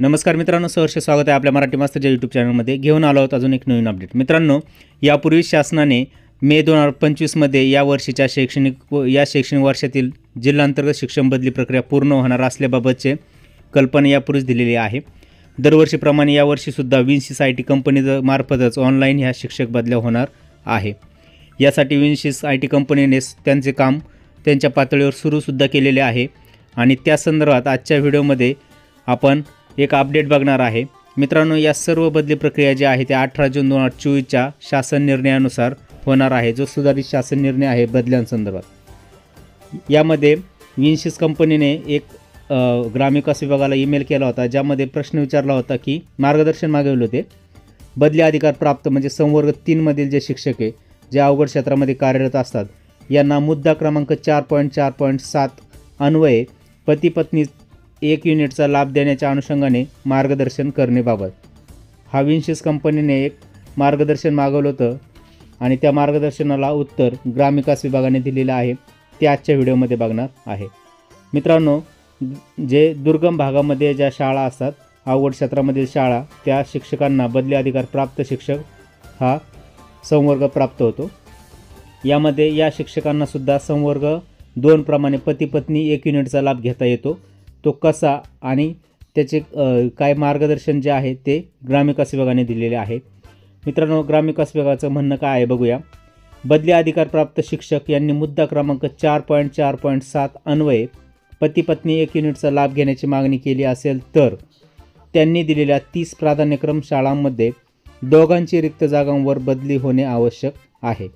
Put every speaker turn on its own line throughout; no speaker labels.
नमस्कार मित्रांनो, सहर्ष स्वागत आहे आपल्या मराठी मास्तरच्या यूट्यूब चॅनलमध्ये. घेऊन आलो आहोत अजून एक नवीन अपडेट. मित्रांनो, यापूर्वी शासनाने मे 2025मध्ये या शैक्षणिक वर्षातील जिल्हांतर्गत शिक्षण बदली प्रक्रिया पूर्ण होणार असल्याबाबतचे कल्पना यापूर्वीच दिलेली आहे. दरवर्षीप्रमाणे यावर्षीसुद्धा विन्सिस आय टी कंपनी मार्फतच ऑनलाईन ह्या शिक्षक बदल्या होणार आहे. यासाठी विन्सिस आय टी कंपनीने त्यांचे काम त्यांच्या पातळीवर सुरूसुद्धा केलेले आहे आणि त्या संदर्भात आजच्या व्हिडिओमध्ये आपण एक अपडेट बघणार आहे. मित्रांनो, या सर्व बदली प्रक्रिया जी आहे त्या 18 जून 2024च्या शासन निर्णयानुसार होणार आहे, जो सुधारित शासन निर्णय आहे बदल्यांसंदर्भात. यामध्ये विन्सिस कंपनीने एक ग्रामविकास विभागाला ईमेल केला होता, ज्यामध्ये प्रश्न विचारला होता की मार्गदर्शन मागवले होते. बदली अधिकार प्राप्त म्हणजे संवर्ग 3 मधील जे शिक्षक आहे, जे अवघड क्षेत्रामध्ये कार्यरत असतात, यांना मुद्दा क्रमांक 4.4.7 अन्वये पती पत्नी 1 युनिटचा लाभ देण्याच्या अनुषंगाने मार्गदर्शन करण्याबाबत हा विन्सिस कंपनीने एक मार्गदर्शन मागवलं होतं आणि त्या मार्गदर्शनाला उत्तर ग्रामविकास विभागाने दिलेलं आहे. ते आजच्या व्हिडिओमध्ये बघणार आहे. मित्रांनो, जे दुर्गम भागामध्ये ज्या शाळा असतात, अवघड क्षेत्रामधील शाळा, त्या शिक्षकांना बदली अधिकार प्राप्त शिक्षक हा संवर्ग प्राप्त होतो. यामध्ये या शिक्षकांनासुद्धा संवर्ग 2 प्रमाणे पती पत्नी 1 युनिटचा लाभ घेता येतो. तो कसा आणि त्याचे काय मार्गदर्शन जे आहे ते ग्रामविकास विभागाने दिलेले आहे. मित्रांनो, ग्रामविकास विभागाचं म्हणणं काय आहे बघूया. बदली अधिकार प्राप्त शिक्षक यांनी मुद्दा क्रमांक 4.4.7 अन्वये पती पत्नी 1 युनिटचा लाभ घेण्याची मागणी केली असेल तर त्यांनी दिलेल्या 30 प्राधान्यक्रम शाळांमध्ये दोघांची रिक्त जागांवर बदली होणे आवश्यक आहे.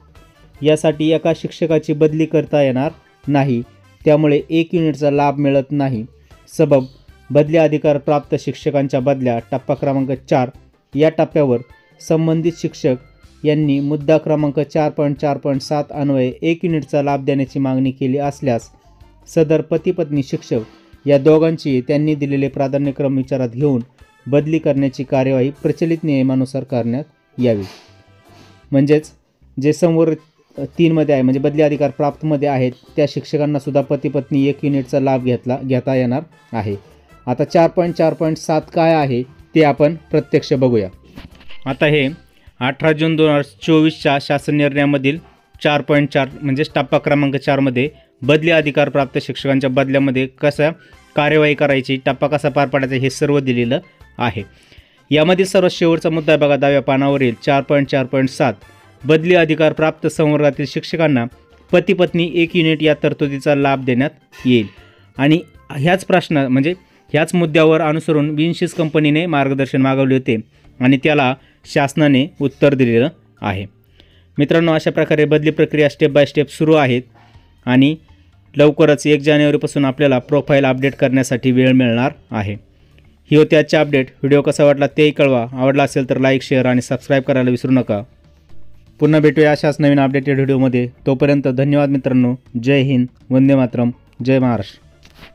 यासाठी एका शिक्षकाची बदली करता येणार नाही, त्यामुळे 1 युनिटचा लाभ मिळत नाही. सबब बदली अधिकार प्राप्त शिक्षकांच्या बदल्या टप्पा क्रमांक 4 या टप्प्यावर संबंधित शिक्षक यांनी मुद्दा क्रमांक 4.4.7 अन्वये 1 युनिटचा लाभ देण्याची मागणी केली असल्यास सदर पती पत्नी शिक्षक या दोघांची त्यांनी दिलेले प्राधान्यक्रम विचारात घेऊन बदली करण्याची कार्यवाही प्रचलित नियमानुसार करण्यात यावी. म्हणजेच जे संवर्ग 3 मध्ये आहे, म्हणजे बदली अधिकार प्राप्तमध्ये आहेत, त्या शिक्षकांनासुद्धा पती पत्नी 1 युनिटचा लाभ घेता येणार आहे. आता 4.4.7 काय आहे ते आपण प्रत्यक्ष बघूया. आता हे 18 जून 2024च्या शासन निर्णयामधील 4.4 म्हणजे टप्पा क्रमांक 4मध्ये बदली अधिकार प्राप्त शिक्षकांच्या बदल्यामध्ये कसा कार्यवाही करायची, टप्पा कसा पार पाडायचा, हे सर्व दिलेलं आहे. यामधील सर्वात शेवटचा मुद्दा आहे बघा, 10व्या पानावरील 4.4.7 बदली अधिकार प्राप्त संवर्गातील शिक्षकांना पती पत्नी 1 युनिट या तरतुदीचा लाभ देण्यात येईल. आणि ह्याच मुद्द्यावर अनुसरून विन्सिस कंपनीने मार्गदर्शन मागवले होते आणि त्याला शासनाने उत्तर दिलेलं आहे. मित्रांनो, अशा प्रकारे बदली प्रक्रिया स्टेप बाय स्टेप सुरू आहेत आणि लवकरच 1 जानेवारीपासून आपल्याला प्रोफाईल अपडेट करण्यासाठी वेळ मिळणार आहे. ही होती आजची अपडेट. व्हिडिओ कसा वाटला तेही कळवा. आवडला असेल तर लाईक, शेअर आणि सबस्क्राईब करायला विसरू नका. पुन्हा भेटूया अशाच नवीन अपडेटेड व्हिडिओमध्ये. तोपर्यंत धन्यवाद मित्रांनो. जय हिंद, वंदे मातरम, जय महाराष्ट्र.